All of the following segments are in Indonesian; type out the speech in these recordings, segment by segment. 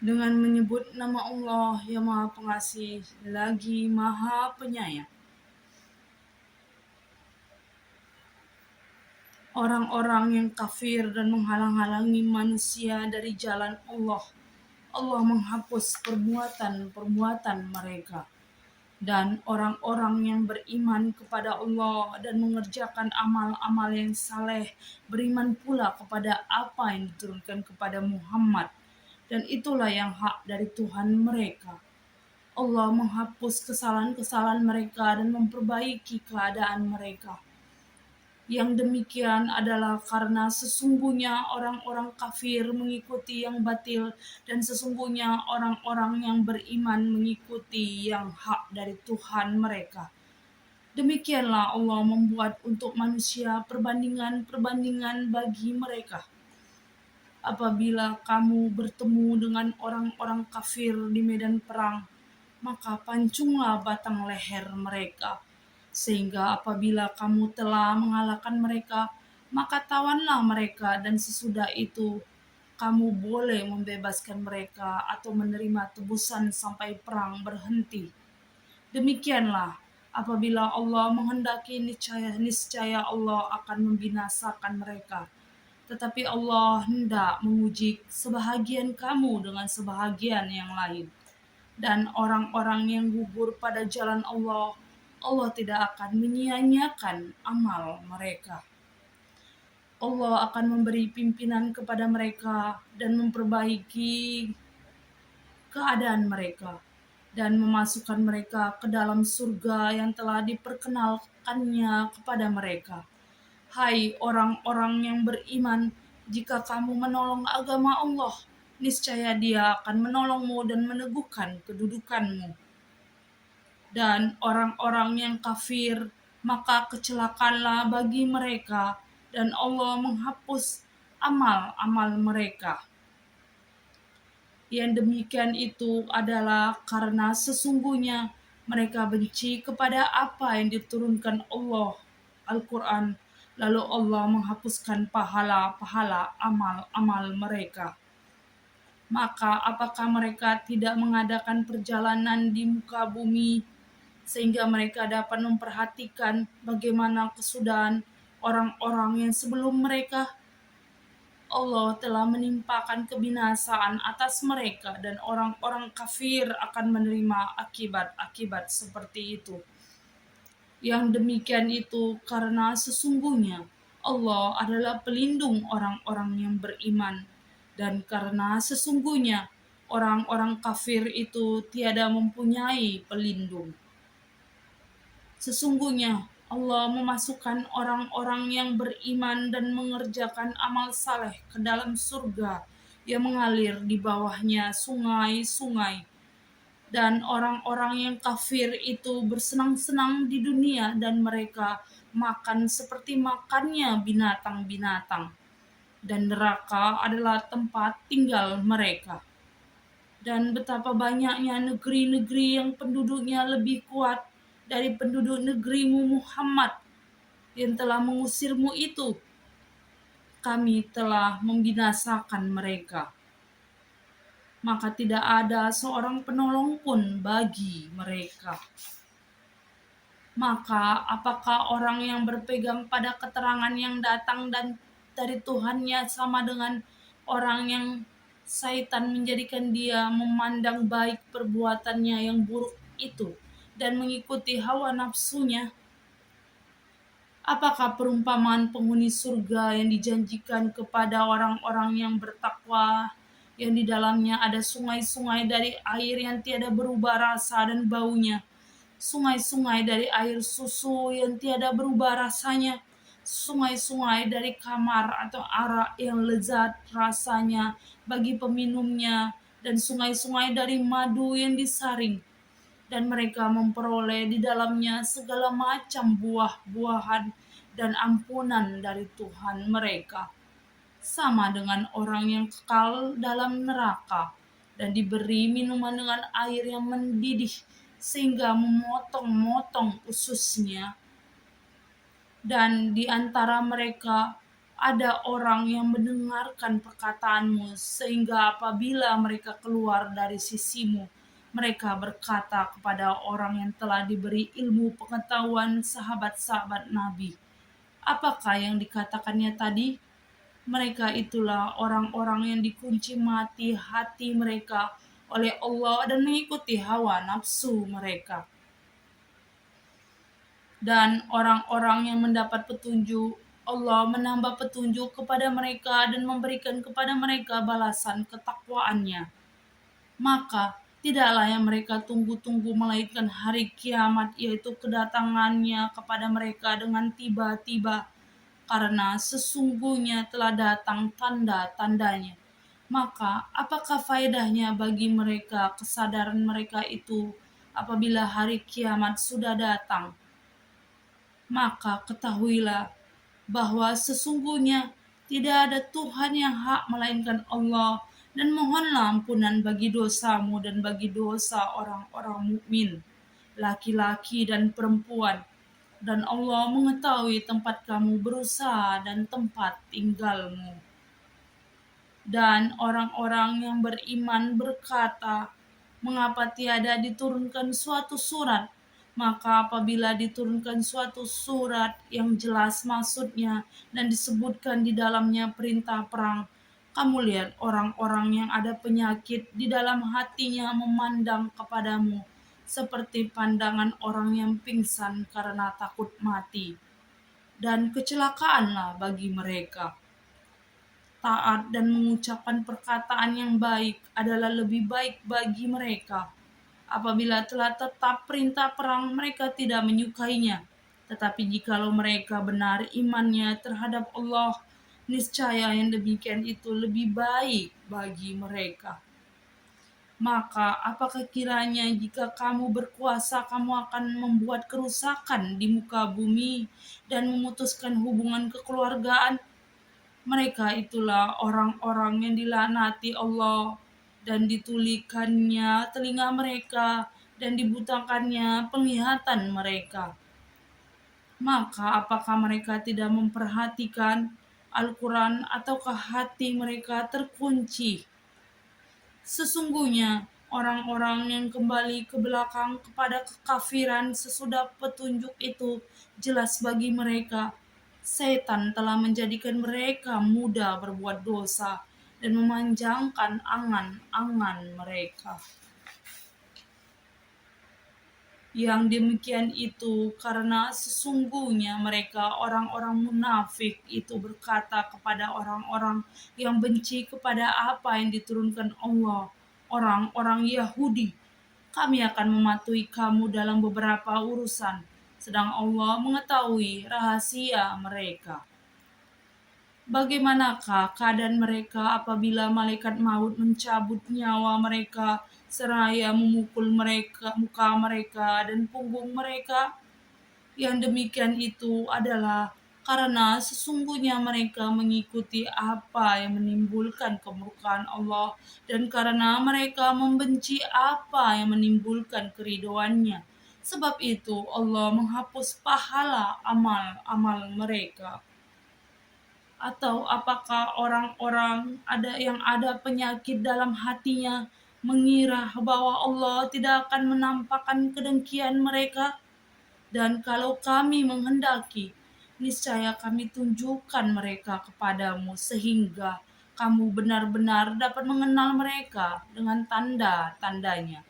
dengan menyebut nama Allah yang Maha Pengasih lagi Maha Penyayang. Orang-orang yang kafir dan menghalang-halangi manusia dari jalan Allah, Allah menghapus perbuatan-perbuatan mereka. Dan orang-orang yang beriman kepada Allah dan mengerjakan amal-amal yang saleh, beriman pula kepada apa yang diturunkan kepada Muhammad, dan itulah yang hak dari Tuhan mereka. Allah menghapus kesalahan-kesalahan mereka dan memperbaiki keadaan mereka. Yang demikian adalah karena sesungguhnya orang-orang kafir mengikuti yang batil dan sesungguhnya orang-orang yang beriman mengikuti yang hak dari Tuhan mereka. Demikianlah Allah membuat untuk manusia perbandingan-perbandingan bagi mereka. Apabila kamu bertemu dengan orang-orang kafir di medan perang, maka pancunglah batang leher mereka. Sehingga apabila kamu telah mengalahkan mereka, maka tawanlah mereka dan sesudah itu kamu boleh membebaskan mereka atau menerima tebusan sampai perang berhenti. Demikianlah apabila Allah menghendaki niscaya Allah akan membinasakan mereka. Tetapi Allah hendak menguji sebahagian kamu dengan sebahagian yang lain. Dan orang-orang yang gugur pada jalan Allah, Allah tidak akan menyia-nyiakan amal mereka. Allah akan memberi pimpinan kepada mereka dan memperbaiki keadaan mereka dan memasukkan mereka ke dalam surga yang telah diperkenalkannya kepada mereka. Hai orang-orang yang beriman, jika kamu menolong agama Allah, niscaya Dia akan menolongmu dan meneguhkan kedudukanmu. Dan orang-orang yang kafir, maka kecelakaanlah bagi mereka, dan Allah menghapus amal-amal mereka. Yang demikian itu adalah karena sesungguhnya mereka benci kepada apa yang diturunkan Allah, Al-Quran, lalu Allah menghapuskan pahala-pahala amal-amal mereka. Maka apakah mereka tidak mengadakan perjalanan di muka bumi sehingga mereka dapat memperhatikan bagaimana kesudahan orang-orang yang sebelum mereka? Allah telah menimpakan kebinasaan atas mereka dan orang-orang kafir akan menerima akibat-akibat seperti itu. Yang demikian itu karena sesungguhnya Allah adalah pelindung orang-orang yang beriman, dan karena sesungguhnya orang-orang kafir itu tiada mempunyai pelindung. Sesungguhnya Allah memasukkan orang-orang yang beriman dan mengerjakan amal saleh ke dalam surga yang mengalir di bawahnya sungai-sungai. Dan orang-orang yang kafir itu bersenang-senang di dunia dan mereka makan seperti makannya binatang-binatang. Dan neraka adalah tempat tinggal mereka. Dan betapa banyaknya negeri-negeri yang penduduknya lebih kuat dari penduduk negerimu Muhammad yang telah mengusirmu itu. Kami telah membinasakan mereka. Maka tidak ada seorang penolong pun bagi mereka. Maka apakah orang yang berpegang pada keterangan yang datang dan dari Tuhannya sama dengan orang yang Syaitan menjadikan dia memandang baik perbuatannya yang buruk itu dan mengikuti hawa nafsunya? Apakah perumpamaan penghuni surga yang dijanjikan kepada orang-orang yang bertakwa, yang di dalamnya ada sungai-sungai dari air yang tiada berubah rasa dan baunya, sungai-sungai dari air susu yang tiada berubah rasanya, sungai-sungai dari kamar atau arak yang lezat rasanya bagi peminumnya, dan sungai-sungai dari madu yang disaring, dan mereka memperoleh di dalamnya segala macam buah-buahan dan ampunan dari Tuhan mereka, sama dengan orang yang kekal dalam neraka dan diberi minuman dengan air yang mendidih sehingga memotong-motong ususnya. Dan di antara mereka ada orang yang mendengarkan perkataanmu, sehingga apabila mereka keluar dari sisimu, mereka berkata kepada orang yang telah diberi ilmu pengetahuan sahabat-sahabat Nabi. Apakah yang dikatakannya tadi? Mereka itulah orang-orang yang dikunci mati hati mereka oleh Allah dan mengikuti hawa nafsu mereka. Dan orang-orang yang mendapat petunjuk, Allah menambah petunjuk kepada mereka dan memberikan kepada mereka balasan ketakwaannya. Maka tidaklah yang mereka tunggu-tunggu melainkan hari kiamat, yaitu kedatangannya kepada mereka dengan tiba-tiba, karena sesungguhnya telah datang tanda-tandanya. Maka apakah faedahnya bagi mereka kesadaran mereka itu apabila hari kiamat sudah datang? Maka ketahuilah bahwa sesungguhnya tidak ada Tuhan yang hak melainkan Allah, dan mohonlah ampunan bagi dosamu dan bagi dosa orang-orang mukmin, laki-laki dan perempuan. Dan Allah mengetahui tempat kamu berusaha dan tempat tinggalmu. Dan orang-orang yang beriman berkata, mengapa tiada diturunkan suatu surat? Maka apabila diturunkan suatu surat yang jelas maksudnya dan disebutkan di dalamnya perintah perang, kamu lihat orang-orang yang ada penyakit di dalam hatinya memandang kepadamu seperti pandangan orang yang pingsan karena takut mati. Dan kecelakaanlah bagi mereka. Taat dan mengucapkan perkataan yang baik adalah lebih baik bagi mereka. Apabila telah tetap perintah perang, mereka tidak menyukainya. Tetapi jikalau mereka benar imannya terhadap Allah, niscaya yang demikian itu lebih baik bagi mereka. Maka apakah kiranya jika kamu berkuasa, kamu akan membuat kerusakan di muka bumi dan memutuskan hubungan kekeluargaan? Mereka itulah orang-orang yang dilaknati Allah, dan ditulikannya telinga mereka dan dibutakannya penglihatan mereka. Maka apakah mereka tidak memperhatikan Al-Quran, ataukah hati mereka terkunci? Sesungguhnya orang-orang yang kembali ke belakang kepada kekafiran sesudah petunjuk itu jelas bagi mereka. Setan telah menjadikan mereka mudah berbuat dosa dan memanjangkan angan-angan mereka. Yang demikian itu karena sesungguhnya mereka orang-orang munafik itu berkata kepada orang-orang yang benci kepada apa yang diturunkan Allah, orang-orang Yahudi, kami akan mematuhi kamu dalam beberapa urusan, sedang Allah mengetahui rahasia mereka. Bagaimanakah keadaan mereka apabila malaikat maut mencabut nyawa mereka seraya memukul mereka, muka mereka dan punggung mereka? Yang demikian itu adalah karena sesungguhnya mereka mengikuti apa yang menimbulkan kemurkaan Allah, dan karena mereka membenci apa yang menimbulkan keridhoannya. Sebab itu Allah menghapus pahala amal-amal mereka. Atau apakah orang-orang yang ada penyakit dalam hatinya mengira bahwa Allah tidak akan menampakkan kedengkian mereka? Dan kalau kami menghendaki, niscaya kami tunjukkan mereka kepadamu sehingga kamu benar-benar dapat mengenal mereka dengan tanda-tandanya.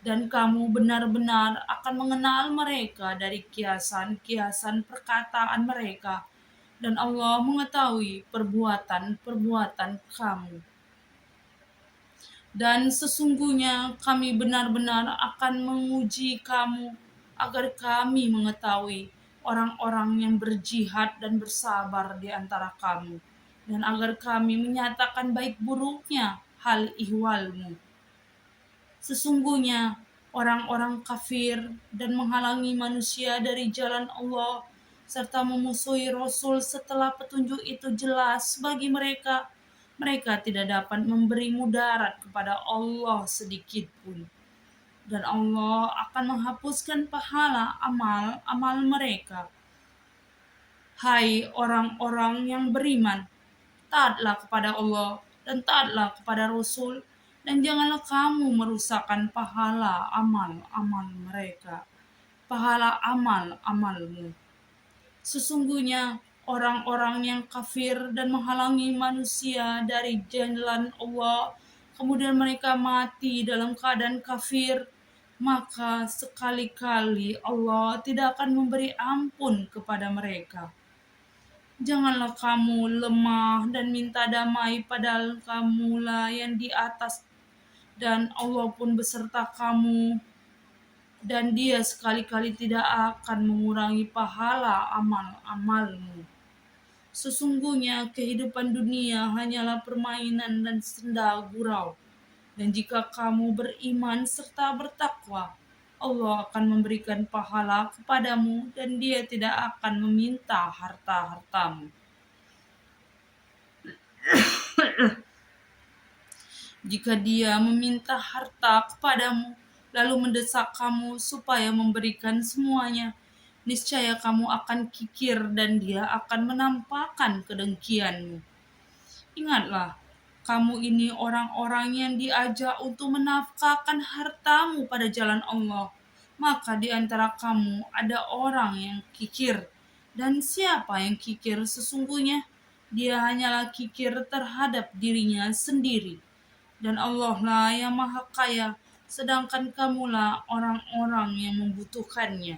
Dan kamu benar-benar akan mengenal mereka dari kiasan-kiasan perkataan mereka, dan Allah mengetahui perbuatan-perbuatan kamu. Dan sesungguhnya kami benar-benar akan menguji kamu agar kami mengetahui orang-orang yang berjihad dan bersabar di antara kamu, dan agar kami menyatakan baik buruknya hal ihwalmu. Sesungguhnya orang-orang kafir dan menghalangi manusia dari jalan Allah serta memusuhi Rasul setelah petunjuk itu jelas bagi mereka, mereka tidak dapat memberi mudarat kepada Allah sedikit pun. Dan Allah akan menghapuskan pahala amal-amal mereka. Hai orang-orang yang beriman, taatlah kepada Allah dan taatlah kepada Rasul, dan janganlah kamu merusakkan pahala amal-amal mereka, pahala amal-amalmu. Sesungguhnya orang-orang yang kafir dan menghalangi manusia dari jalan Allah, kemudian mereka mati dalam keadaan kafir, maka sekali-kali Allah tidak akan memberi ampun kepada mereka. Janganlah kamu lemah dan minta damai, padahal kamulah yang di atas dan Allah pun beserta kamu, dan Dia sekali-kali tidak akan mengurangi pahala amal-amalmu. Sesungguhnya kehidupan dunia hanyalah permainan dan senda gurau. Dan jika kamu beriman serta bertakwa, Allah akan memberikan pahala kepadamu dan Dia tidak akan meminta harta-hartamu. Jika Dia meminta harta kepadamu, lalu mendesak kamu supaya memberikan semuanya, niscaya kamu akan kikir dan Dia akan menampakkan kedengkianmu. Ingatlah, kamu ini orang-orang yang diajak untuk menafkahkan hartamu pada jalan Allah. Maka di antara kamu ada orang yang kikir. Dan siapa yang kikir sesungguhnya? Dia hanyalah kikir terhadap dirinya sendiri. Dan Allah lah yang maha kaya, sedangkan kamulah orang-orang yang membutuhkannya.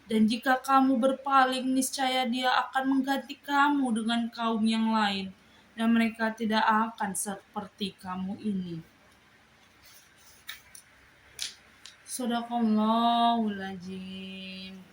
Dan jika kamu berpaling, niscaya Dia akan mengganti kamu dengan kaum yang lain, dan mereka tidak akan seperti kamu ini. Shadaqallahul Azim.